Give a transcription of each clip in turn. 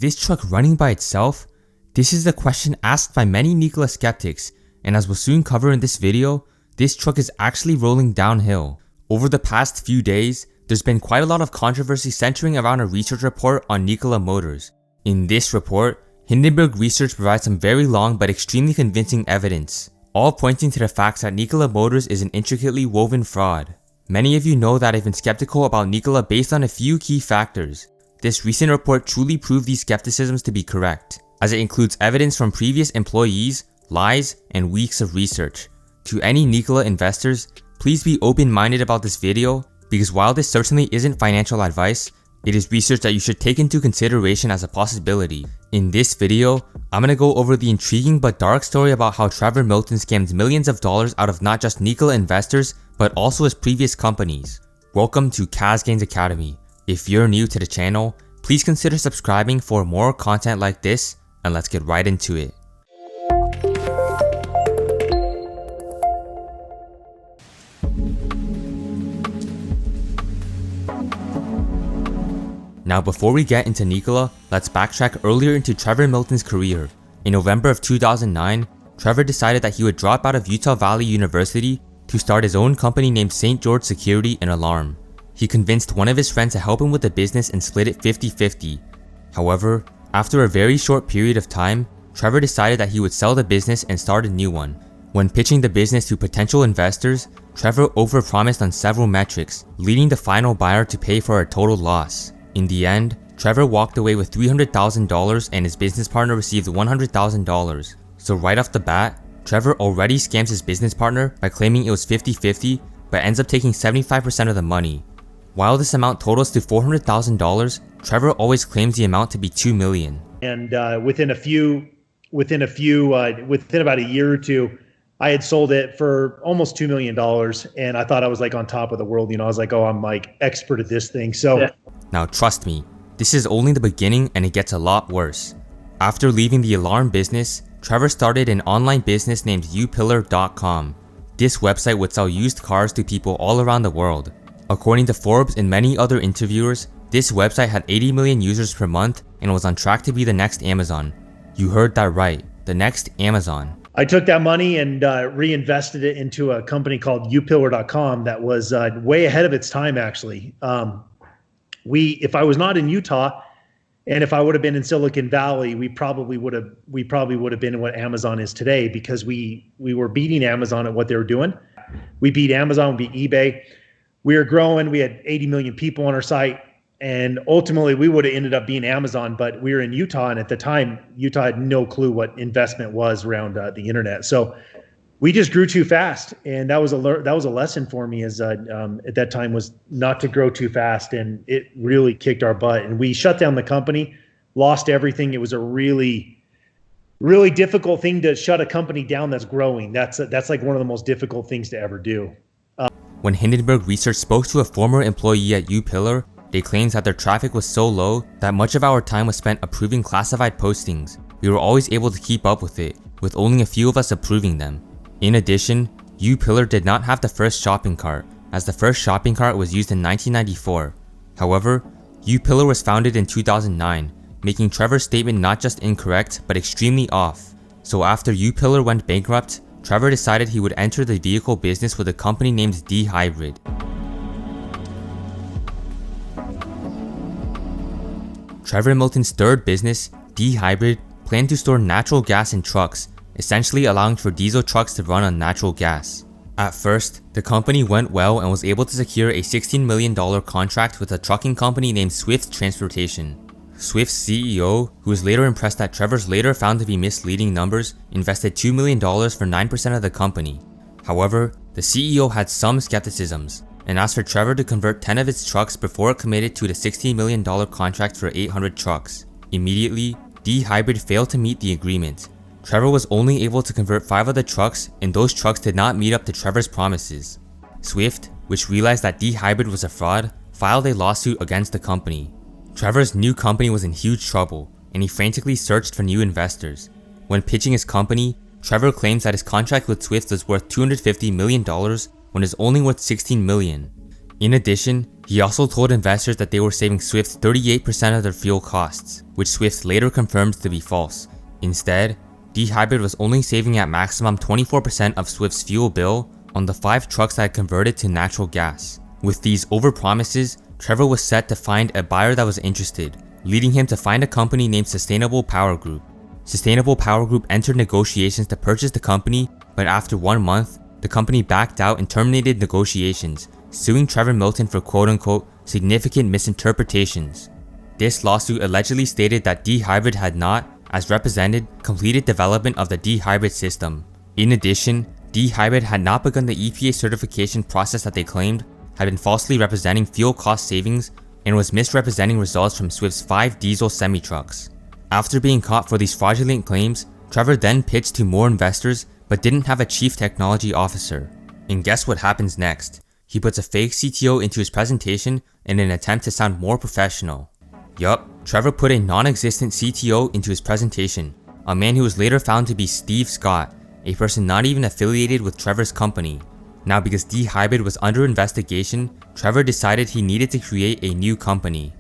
this truck running by itself? This is the question asked by many Nikola skeptics, and as we'll soon cover in this video, this truck is actually rolling downhill. Over the past few days, there's been quite a lot of controversy centering around a research report on Nikola Motors. In this report, Hindenburg Research provides some very long but extremely convincing evidence, all pointing to the facts that Nikola Motors is an intricately woven fraud. Many of you know that I've been skeptical about Nikola based on a few key factors. This recent report truly proved these skepticisms to be correct, as it includes evidence from previous employees, lies, and weeks of research. To any Nikola investors, please be open-minded about this video, because while this certainly isn't financial advice, it is research that you should take into consideration as a possibility. In this video, I'm gonna go over the intriguing but dark story about how Trevor Milton scammed millions of dollars out of not just Nikola investors, but also his previous companies. Welcome to Kazgains Academy. If you're new to the channel, please consider subscribing for more content like this, and let's get right into it. Now before we get into Nikola, let's backtrack earlier into Trevor Milton's career. In November of 2009, Trevor decided that he would drop out of Utah Valley University to start his own company named St. George Security and Alarm. He convinced one of his friends to help him with the business and split it 50-50. However, after a very short period of time, Trevor decided that he would sell the business and start a new one. When pitching the business to potential investors, Trevor overpromised on several metrics, leading the final buyer to pay for a total loss. In the end, Trevor walked away with $300,000 and his business partner received $100,000. So right off the bat, Trevor already scams his business partner by claiming it was 50-50, but ends up taking 75% of the money. While this amount totals to $400,000, Trevor always claims the amount to be $2 million. And within about a year or two, I had sold it for almost $2 million, and I thought I was like on top of the world. You know, I was like, oh, I'm like expert at this thing. So. Yeah. Now trust me, this is only the beginning and it gets a lot worse. After leaving the alarm business, Trevor started an online business named upillar.com. This website would sell used cars to people all around the world. According to Forbes and many other interviewers, this website had 80 million users per month and was on track to be the next Amazon. You heard that right, the next Amazon. I took that money and reinvested it into a company called upillar.com that was way ahead of its time actually. If I was not in Utah, and if I would have been in Silicon Valley, we probably would have been what Amazon is today, because we were beating Amazon at what they were doing. We beat Amazon, we beat eBay. We were growing. We had 80 million people on our site, and ultimately we would have ended up being Amazon. But we were in Utah, and at the time, Utah had no clue what investment was around the internet. So we just grew too fast, and that was a lesson for me. As at that time, was not to grow too fast, and it really kicked our butt. And we shut down the company, lost everything. It was a really, really difficult thing to shut a company down that's growing. That's like one of the most difficult things to ever do. When Hindenburg Research spoke to a former employee at upillar, they claimed that their traffic was so low that much of our time was spent approving classified postings. We were always able to keep up with it, with only a few of us approving them. In addition, upillar did not have the first shopping cart, as the first shopping cart was used in 1994. However, upillar was founded in 2009, making Trevor's statement not just incorrect, but extremely off. So after upillar went bankrupt, Trevor decided he would enter the vehicle business with a company named DHybrid. Trevor Milton's third business, DHybrid, planned to store natural gas in trucks, essentially allowing for diesel trucks to run on natural gas. At first, the company went well and was able to secure a $16 million contract with a trucking company named Swift Transportation. Swift's CEO, who was later impressed that Trevor's later found to be misleading numbers, invested $2 million for 9% of the company. However, the CEO had some skepticisms, and asked for Trevor to convert 10 of its trucks before it committed to the $16 million contract for 800 trucks. Immediately, DHybrid failed to meet the agreement. Trevor was only able to convert 5 of the trucks, and those trucks did not meet up to Trevor's promises. Swift, which realized that DHybrid was a fraud, filed a lawsuit against the company. Trevor's new company was in huge trouble, and he frantically searched for new investors. When pitching his company, Trevor claims that his contract with Swift was worth $250 million when it's only worth $16 million. In addition, he also told investors that they were saving Swift 38% of their fuel costs, which Swift later confirmed to be false. Instead, DHybrid was only saving at maximum 24% of Swift's fuel bill on the 5 trucks that had converted to natural gas. With these overpromises, Trevor was set to find a buyer that was interested, leading him to find a company named Sustainable Power Group. Sustainable Power Group entered negotiations to purchase the company, but after 1 month, the company backed out and terminated negotiations, suing Trevor Milton for quote-unquote significant misinterpretations. This lawsuit allegedly stated that DHybrid had not, as represented, completed development of the DHybrid system. In addition, DHybrid had not begun the EPA certification process that they claimed, had been falsely representing fuel cost savings, and was misrepresenting results from Swift's 5 diesel semi-trucks. After being caught for these fraudulent claims, Trevor then pitched to more investors but didn't have a chief technology officer. And guess what happens next? He puts a fake CTO into his presentation in an attempt to sound more professional. Yup, Trevor put a non-existent CTO into his presentation, a man who was later found to be Steve Scott, a person not even affiliated with Trevor's company. Now because DHybrid was under investigation, Trevor decided he needed to create a new company.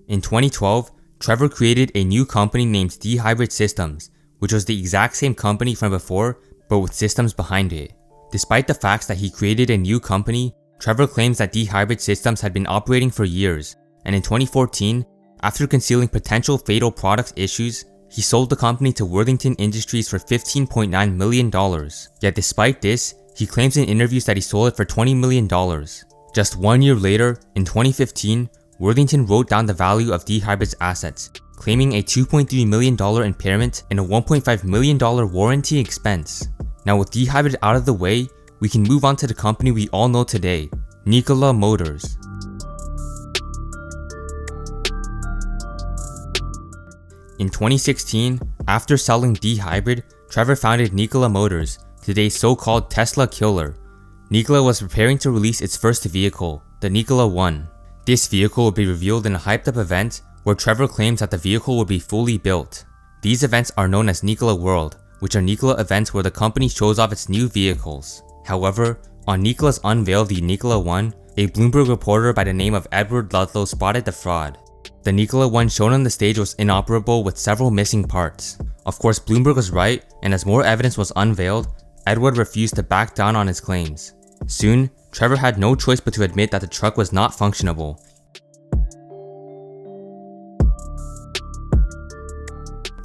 In 2012, Trevor created a new company named DHybrid Systems, which was the exact same company from before, but with systems behind it. Despite the facts that he created a new company, Trevor claims that DHybrid Systems had been operating for years, and in 2014, after concealing potential fatal product issues, he sold the company to Worthington Industries for $15.9 million. Yet despite this, he claims in interviews that he sold it for $20 million. Just 1 year later, in 2015, Worthington wrote down the value of DHybrid's assets, claiming a $2.3 million impairment and a $1.5 million warranty expense. Now with DHybrid out of the way, we can move on to the company we all know today, Nikola Motors. In 2016, after selling DHybrid, Trevor founded Nikola Motors, today's so-called Tesla killer. Nikola was preparing to release its first vehicle, the Nikola One. This vehicle would be revealed in a hyped-up event where Trevor claims that the vehicle would be fully built. These events are known as Nikola World, which are Nikola events where the company shows off its new vehicles. However, on Nikola's unveil of the Nikola One, a Bloomberg reporter by the name of Edward Ludlow spotted the fraud. The Nikola One shown on the stage was inoperable with several missing parts. Of course, Bloomberg was right, and as more evidence was unveiled, Edward refused to back down on his claims. Soon, Trevor had no choice but to admit that the truck was not functionable.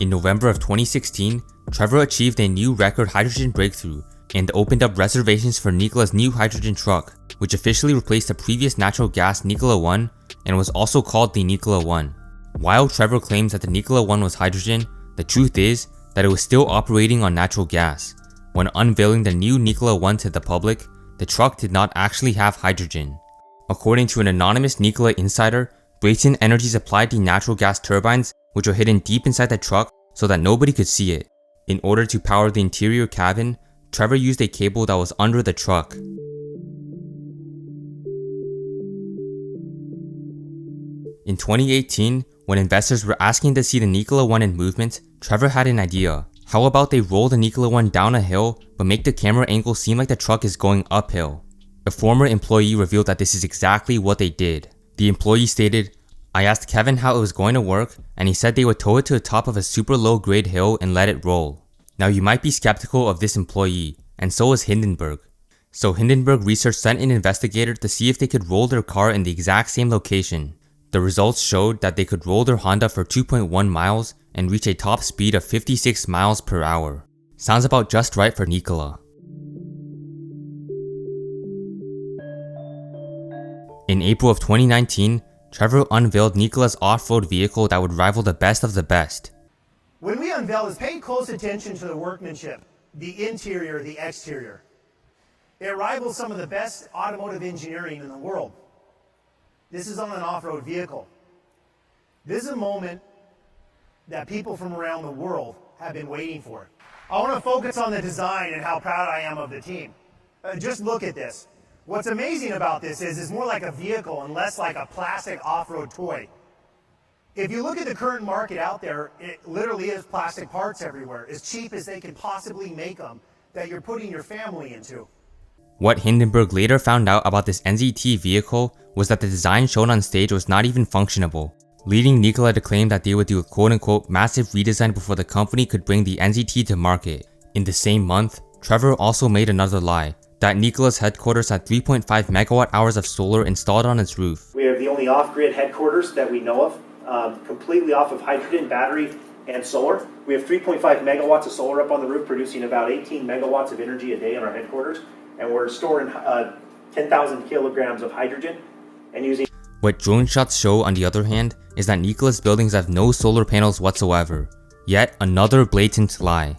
In November of 2016, Trevor achieved a new record hydrogen breakthrough and opened up reservations for Nikola's new hydrogen truck, which officially replaced the previous natural gas Nikola One and was also called the Nikola One. While Trevor claims that the Nikola One was hydrogen, the truth is that it was still operating on natural gas. When unveiling the new Nikola One to the public, the truck did not actually have hydrogen. According to an anonymous Nikola insider, Brayton Energy supplied the natural gas turbines, which were hidden deep inside the truck so that nobody could see it. In order to power the interior cabin, Trevor used a cable that was under the truck. In 2018, when investors were asking to see the Nikola One in movement, Trevor had an idea. How about they roll the Nikola One down a hill, but make the camera angle seem like the truck is going uphill? A former employee revealed that this is exactly what they did. The employee stated, "I asked Kevin how it was going to work, and he said they would tow it to the top of a super low grade hill and let it roll." Now you might be skeptical of this employee, and so is Hindenburg. So Hindenburg Research sent an investigator to see if they could roll their car in the exact same location. The results showed that they could roll their Honda for 2.1 miles and reach a top speed of 56 miles per hour. Sounds about just right for Nikola. In April of 2019, Trevor unveiled Nikola's off-road vehicle that would rival the best of the best. When we unveil this, pay close attention to the workmanship, the interior, the exterior. It rivals some of the best automotive engineering in the world. This is on an off-road vehicle. This is a moment that people from around the world have been waiting for. I want to focus on the design and how proud I am of the team. Just look at this. What's amazing about this is it's more like a vehicle and less like a plastic off-road toy. If you look at the current market out there, it literally is plastic parts everywhere, as cheap as they can possibly make them. that you're putting your family into. What Hindenburg later found out about this NZT vehicle was that the design shown on stage was not even functionable, leading Nikola to claim that they would do a quote-unquote massive redesign before the company could bring the NZT to market. In the same month, Trevor also made another lie, that Nikola's headquarters had 3.5 megawatt hours of solar installed on its roof. We have the only off-grid headquarters that we know of, completely off of hydrogen, battery, and solar. We have 3.5 megawatts of solar up on the roof, producing about 18 megawatts of energy a day in our headquarters, and we're storing 10,000 kilograms of hydrogen and using... What drone shots show, on the other hand, is that Nikola's buildings have no solar panels whatsoever. Yet another blatant lie.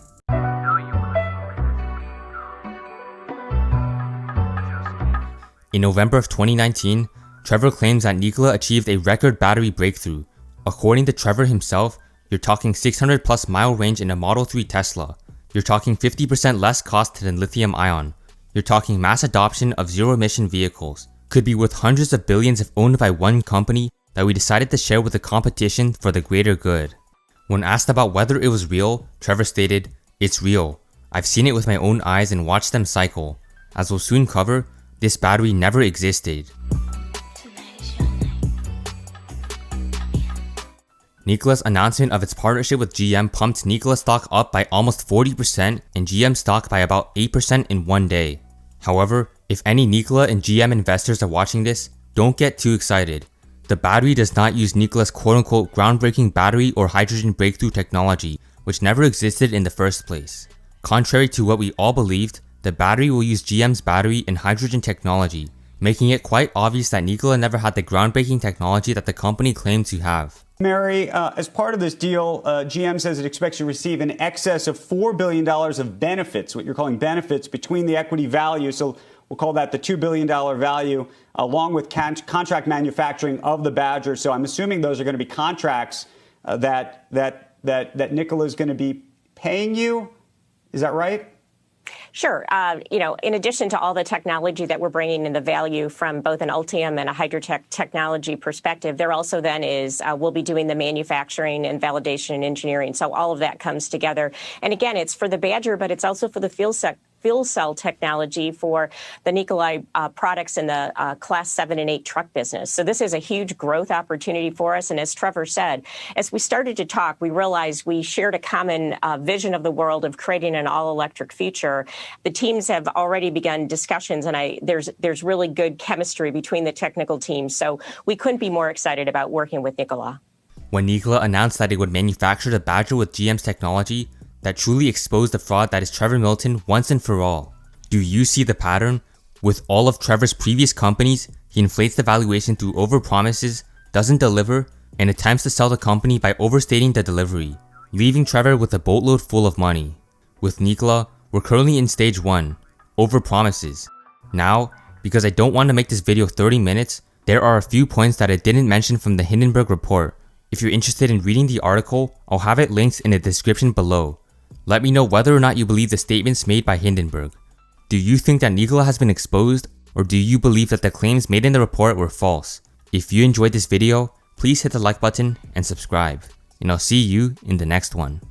In November of 2019, Trevor claims that Nikola achieved a record battery breakthrough. According to Trevor himself, you're talking 600 plus mile range in a Model 3 Tesla. You're talking 50% less cost than lithium ion. You're talking mass adoption of zero emission vehicles. Could be worth hundreds of billions if owned by one company that we decided to share with the competition for the greater good. When asked about whether it was real, Trevor stated, "It's real. I've seen it with my own eyes and watched them cycle. As we'll soon cover, this battery never existed." Nikola's announcement of its partnership with GM pumped Nikola stock up by almost 40% and GM stock by about 8% in one day. However, if any Nikola and GM investors are watching this, don't get too excited. The battery does not use Nikola's quote-unquote groundbreaking battery or hydrogen breakthrough technology, which never existed in the first place. Contrary to what we all believed, the battery will use GM's battery and hydrogen technology, making it quite obvious that Nikola never had the groundbreaking technology that the company claimed to have. Mary, as part of this deal, GM says it expects to receive in excess of $4 billion of benefits, what you're calling benefits, between the equity value, so we'll call that the $2 billion value, along with contract manufacturing of the Badger. So I'm assuming those are going to be contracts that Nikola is going to be paying you. Is that right? Sure. In addition to all the technology that we're bringing in, the value from both an Ultium and a Hydrotech technology perspective, there also then is, we'll be doing the manufacturing and validation and engineering. So all of that comes together. And again, it's for the Badger, but it's also for the fuel cell technology for the Nikola products in the Class 7 and 8 truck business. So this is a huge growth opportunity for us. And as Trevor said, as we started to talk, we realized we shared a common vision of the world of creating an all-electric future. The teams have already begun discussions, and there's really good chemistry between the technical teams. So we couldn't be more excited about working with Nikola. When Nikola announced that it would manufacture the Badger with GM's technology, that truly exposed the fraud that is Trevor Milton once and for all. Do you see the pattern? With all of Trevor's previous companies, he inflates the valuation through overpromises, doesn't deliver, and attempts to sell the company by overstating the delivery, leaving Trevor with a boatload full of money. With Nikola, we're currently in stage 1, overpromises. Now, because I don't want to make this video 30 minutes, there are a few points that I didn't mention from the Hindenburg Report. If you're interested in reading the article, I'll have it linked in the description below. Let me know whether or not you believe the statements made by Hindenburg. Do you think that Nikola has been exposed, or do you believe that the claims made in the report were false? If you enjoyed this video, please hit the like button and subscribe, and I'll see you in the next one.